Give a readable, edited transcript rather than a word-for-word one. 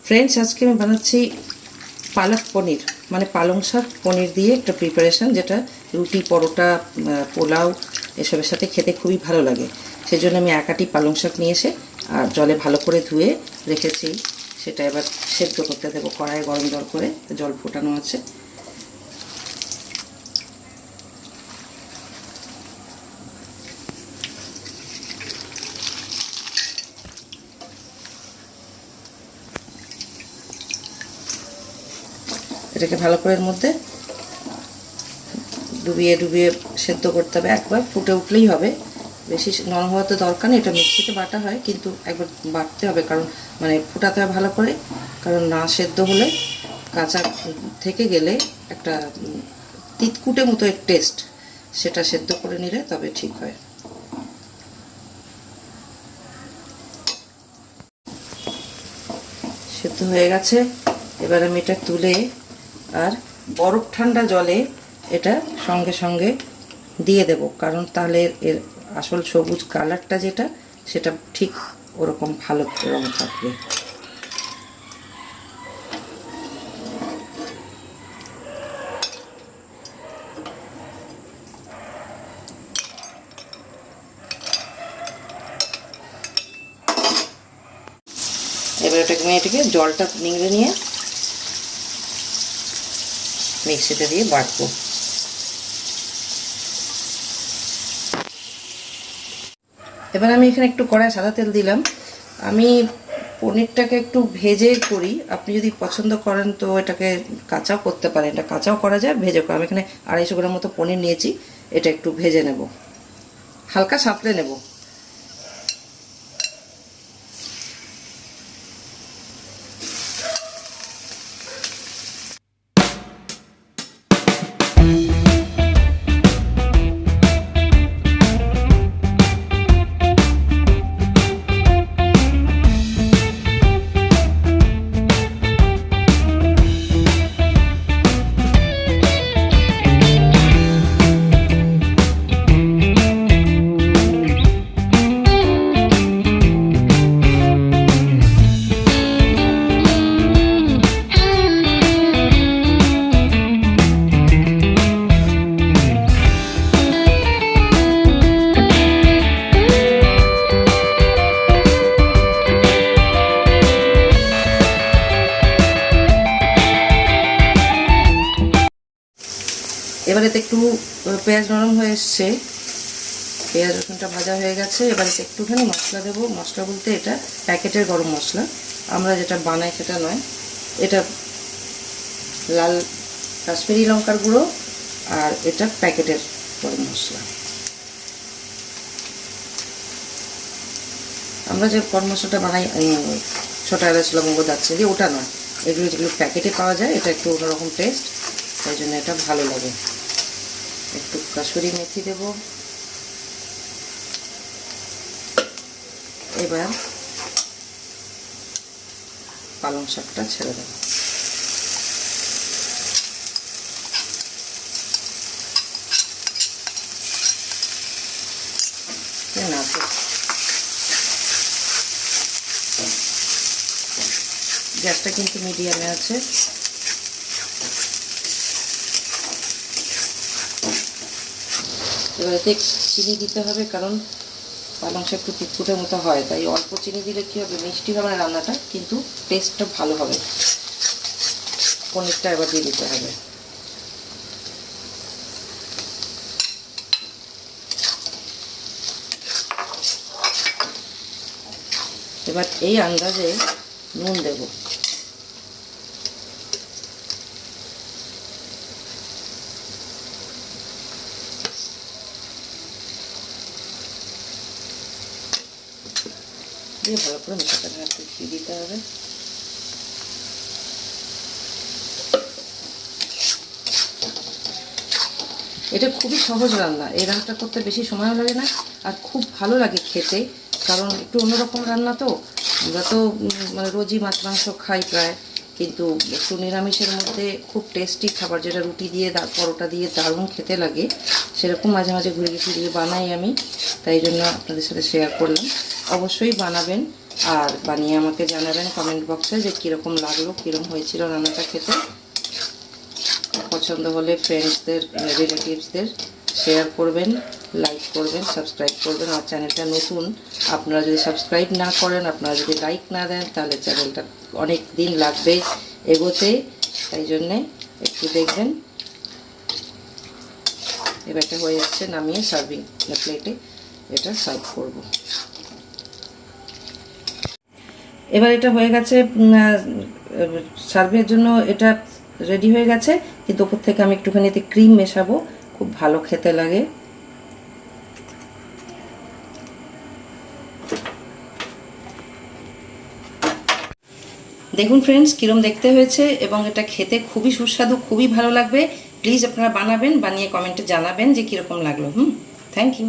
Friends आज के मैं बनाচ্ছি पालक पनीर মানে পালং শাক পনির দিয়ে একটা প্রিপারেশন যেটা রুটি পরোটা পোলাও এসবের সাথে খেতে খুবই ভালো লাগে। সেজন্য আমি একাটি পালং শাক নিয়ে এসে আর জলে ভালো করে ধুয়ে রেখেছি। সেটা এবার সেদ্ধ করতে দেবো কড়াইয়ে গরম জল করে, জল ফোটানো আছে। এটাকে ভালো করে এর মধ্যে ডুবিয়ে ডুবিয়ে সেদ্ধ করতে হবে। একবার ফুটে উঠলেই হবে, বেশি নরম হওয়ার তো দরকার নেই। এটা মিক্সিতে বাটা হয় কিন্তু একবার বাটতে হবে, কারণ মানে ফোটাতে হবে ভালো করে, কারণ না সেদ্ধ হলে কাঁচা থেকে গেলে একটা তিতকুটে মতো এক টেস্ট, সেটা সেদ্ধ করে নিলে তবে ঠিক হয়। সেদ্ধ হয়ে গেছে, এবার আমি এটা তুলে আর বরফ ঠান্ডা জলে এটা সঙ্গে সঙ্গে দিয়ে দেব, কারণ তাহলে এর আসল সবুজ কালারটা যেটা সেটা ঠিক ওরকম ভালো রং থাকবে। এবার এটাকে জলটা নিংড়ে নিয়ে মিক্সিতে দিয়ে বাটবো। এবার আমি এখানে একটু কড়াই সাদা তেল দিলাম। আমি পনিরটাকে একটু ভেজে করি, আপনি যদি পছন্দ করেন তো এটাকে কাঁচাও করতে পারেন, এটা কাঁচাও করা যায়, ভেজে করা। আমি এখানে 250 গ্রাম মতো পনির নিয়েছি, এটা একটু ভেজে নেব, হালকা সাঁতলে নেব। এবারে একটু পেঁয়াজ নরম হয়ে এসছে, পেঁয়াজ রসুনটা ভাজা হয়ে গেছে। এবারে একটুখানি মশলা দেবো। মশলা বলতে এটা প্যাকেটের গরম মশলা, আমরা যেটা বানাই সেটা নয়। এটা লাল কাশ্মীরি লঙ্কার গুঁড়ো আর এটা প্যাকেটের গরম মশলা। আমরা যে গরম মশলাটা বানাই ছোটা এলাচ লবঙ্গ দারচিনি, ওটা নয়, এগুলো যেগুলো প্যাকেটে পাওয়া যায় এটা একটু অন্যরকম টেস্ট, তাই জন্য এটা ভালো লাগে। একটু কাসুরি মেথি দেব। এবার পালং শাকটা ছেড়ে দেব। গ্যাসটা কিন্তু মিডিয়ামে আছে। এবার এতে চিনি দিতে হবে, কারণ পালং শাক একটু তিতকুটের মতো হয়, তাই অল্প চিনি দিলে কী হবে, মিষ্টি হবে না রান্নাটা, কিন্তু টেস্টটা ভালো হবে। পনিরটা এবার দিয়ে দিতে হবে। এবার এই আন্দাজে নুন দেব। দিয়ে ভালো করে মেশাতে দিতে হবে। এটা খুবই সহজ রান্না, এই রান্নাটা করতে বেশি সময়ও লাগে না আর খুব ভালো লাগে খেতে, কারণ একটু অন্যরকম রান্না তো। আমরা তো মানে রোজই মাছ মাংস খাই প্রায়, কিন্তু একটু নিরামিষের মধ্যে খুব টেস্টি খাবার, যেটা রুটি দিয়ে পরোটা দিয়ে দারুণ খেতে লাগে, সেরকম মাঝে মাঝে ঘুরিয়ে ফিরিয়ে বানাই আমি। তাই জন্য আপনাদের সাথে শেয়ার করলাম। অবশ্যই বানাবেন আর বানিয়ে আমাকে জানাবেন কমেন্ট বক্সে যে কীরকম লাগলো, কীরকম হয়েছিল রান্নাটা খেতে। পছন্দ হলে ফ্রেন্ডসদের, রিলেটিভসদের শেয়ার করবেন, লাইক করবেন, সাবস্ক্রাইব করবেন। আমার চ্যানেলটা নতুন, আপনারা যদি সাবস্ক্রাইব না করেন, আপনারা যদি লাইক না দেন, তাহলে চ্যানেলটা অনেক দিন লাগবে এগোতে। তাই জন্যে একটু দেখবেন। এবার এটা হয়ে যাচ্ছে, নামিয়ে সার্ভিং প্লেটে এটা সার্ভ করব। এবার এটা হয়ে গেছে, সার্ভের জন্য এটা রেডি হয়ে গেছে। কিন্তু উপর থেকে আমি একটুখানি এতে ক্রিম মেশাবো, খুব ভালো খেতে লাগে। দেখুন ফ্রেন্ডস কীরকম দেখতে হয়েছে, এবং এটা খেতে খুবই সুস্বাদু, খুবই ভালো লাগবে। প্লিজ আপনারা বানাবেন, বানিয়ে কমেন্টে জানাবেন যে কীরকম লাগলো। Thank you.